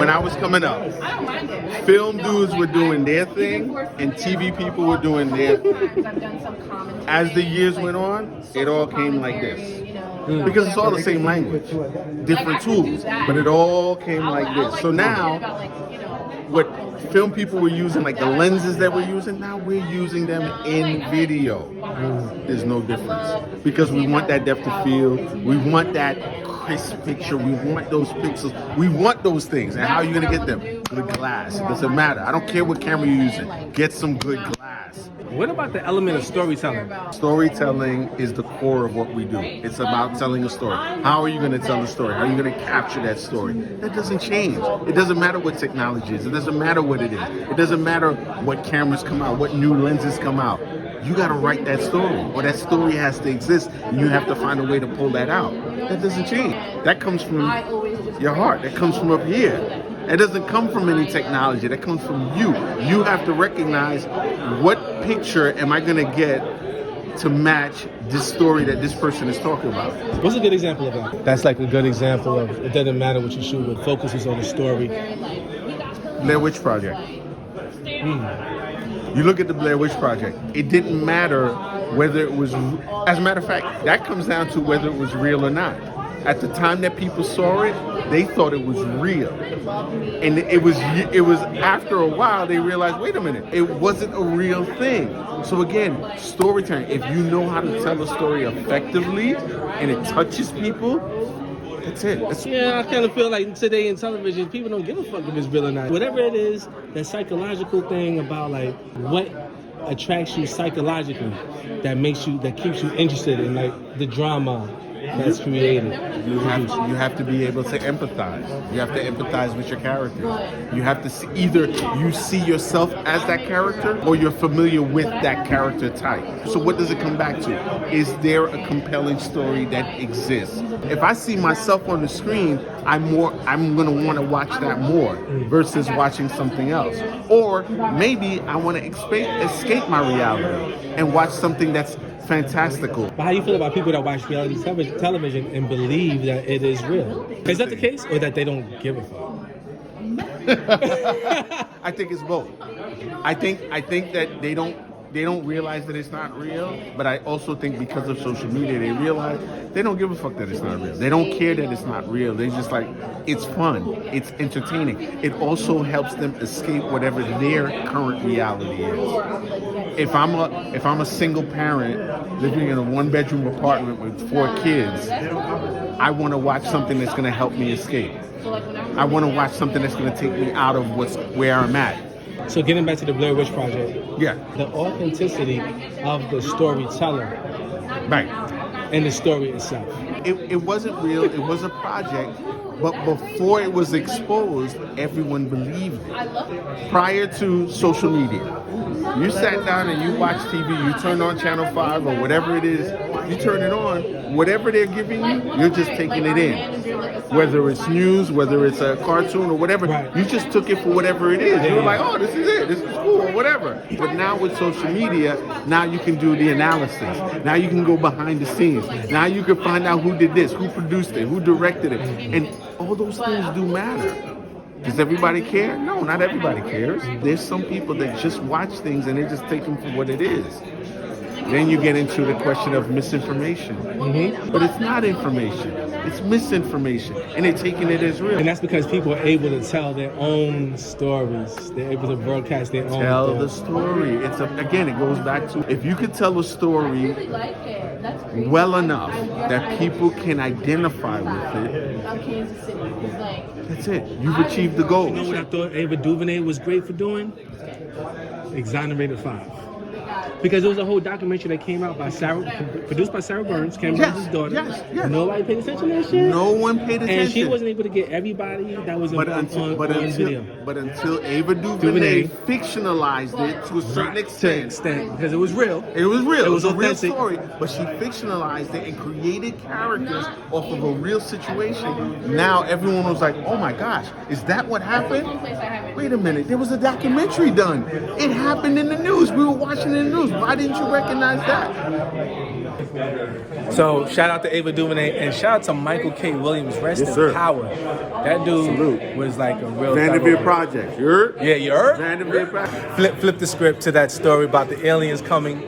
When I was coming up, film dudes were doing their thing and TV people were doing their thing. As the years went on, it all came like this. Because it's all the same language, different tools, but it all came like this. So now, what film people were using, like the lenses that we're using, now we're using them in video. There's no difference. Because we want that depth of field, we want that crisp picture, we want those pixels, we want those things. And how are you going to get them? Good glass. It doesn't matter. I don't care what camera you're using. Get some good glass. What about the element of storytelling? Storytelling is the core of what we do. It's about telling a story. How are you going to tell a story? How are you going to capture that story? That doesn't change. It doesn't matter what technology is. It doesn't matter what it is. It doesn't matter what cameras come out, what new lenses come out. You got to write that story, or that story has to exist, and you have to find a way to pull that out. That doesn't change. That comes from your heart. That comes from up here. It doesn't come from any technology. That comes from you. You have to recognize, what picture am I going to get to match this story that this person is talking about. What's a good example of that? That's like a good example of, it doesn't matter what you shoot with, focus is on the story. Blair Witch Project. You look at the Blair Witch Project, it didn't matter whether it was, as a matter of fact, that comes down to whether it was real or not. At the time that people saw it, they thought it was real. And it was after a while they realized, wait a minute, it wasn't a real thing. So again, storytelling, if you know how to tell a story effectively and it touches people, that's it. Yeah, I kind of feel like today in television, people don't give a fuck if it's real or not. Whatever it is, that psychological thing about like what attracts you psychologically, that keeps you interested in like the drama that's created. You have to be able to empathize. You have to empathize with your character. You have to see, either you see yourself as that character or you're familiar with that character type. So what does it come back to? Is there a compelling story that exists? If I see myself on the screen, I'm going to want to watch that more versus watching something else. Or maybe I want to escape my reality and watch something that's fantastical. But how do you feel about people that watch reality television and believe that it is real? Is that the case, or that they don't give a fuck? I think it's both. I think that they don't realize that it's not real, but I also think because of social media, they realize they don't give a fuck that it's not real. They don't care that it's not real. They just like, it's fun, it's entertaining. It also helps them escape whatever their current reality is. If I'm a single parent living in a one-bedroom apartment with 4 kids, I want to watch something that's going to help me escape. I want to watch something that's going to take me out of where I'm at. So getting back to the Blair Witch Project, yeah, the authenticity of the storyteller, right, and the story itself. It wasn't real. It was a project, but before it was exposed, everyone believed it. Prior to social media, you sat down and you watched TV. You turned on Channel 5 or whatever it is. You turn it on. Whatever they're giving you, you're just taking it in. Whether it's news, whether it's a cartoon or whatever, right, you just took it for whatever it is. You were like, oh, this is it. This is cool or whatever. But now with social media, now you can do the analysis. Now you can go behind the scenes. Now you can find out who did this, who produced it, who directed it. And all those things do matter. Does everybody care? No, not everybody cares. There's some people that just watch things and they just take them for what it is. Then you get into the question of misinformation. But it's not information. It's misinformation. And they're taking it as real. And that's because people are able to tell their own stories. They're able to broadcast their own Tell the story. Again, it goes back to, if you could tell a story well enough that people can identify with it, that's it. You've achieved the goal. You know what I thought Ava Duvernay was great for doing? Exonerated 5. Because there was a whole documentary that came out produced by Sarah Burns, Ken Burns' daughter. Yes. Nobody paid attention to that shit. No one paid attention. And she wasn't able to get everybody that was on video. But until Ava Duvernay fictionalized it to a certain extent. Because it was real. It was real. It was a real authentic story. But she fictionalized it and created characters off of a real situation. Now everyone was like, oh my gosh, is that what happened? Wait a minute, there was a documentary done. It happened in the news. We were watching it in the news. Why didn't you recognize that? So shout out to Ava Duvernay and shout out to Michael K. Williams. Rest Yes, in sir. power. That dude Salute. was like a real Vanderveer thorough- Project. You heard? Yeah, you heard? Vanderveer Project. Flip the script to that story about the aliens coming.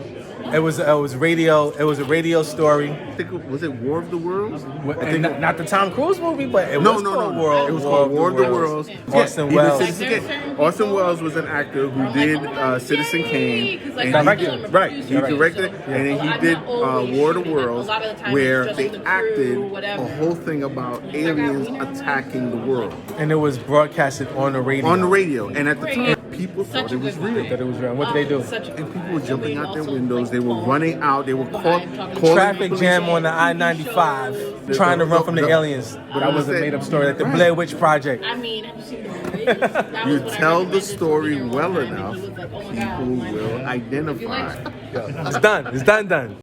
It was radio. It was a radio story. I think was it War of the Worlds? And not the Tom Cruise movie, but it No, was no, called no. World. It was called War of the Worlds. Orson Even Welles. Citizen Kane. Orson Welles was an actor who did Citizen Kane. And he Directed. did, right, he directed it, and then he did War of the Worlds, where they acted a whole thing about aliens attacking the world And it was broadcasted on the radio. on the radio. And at the time, people thought it was real. That it was real. What did they do? And people were jumping out their windows. They were running out. They were calling Traffic police. jam on the I-95, trying to run from the aliens. That was a made-up story, like the Blair Witch Project. I mean, have you seen the movie? You tell the story well enough, people will identify. It's done. It's done.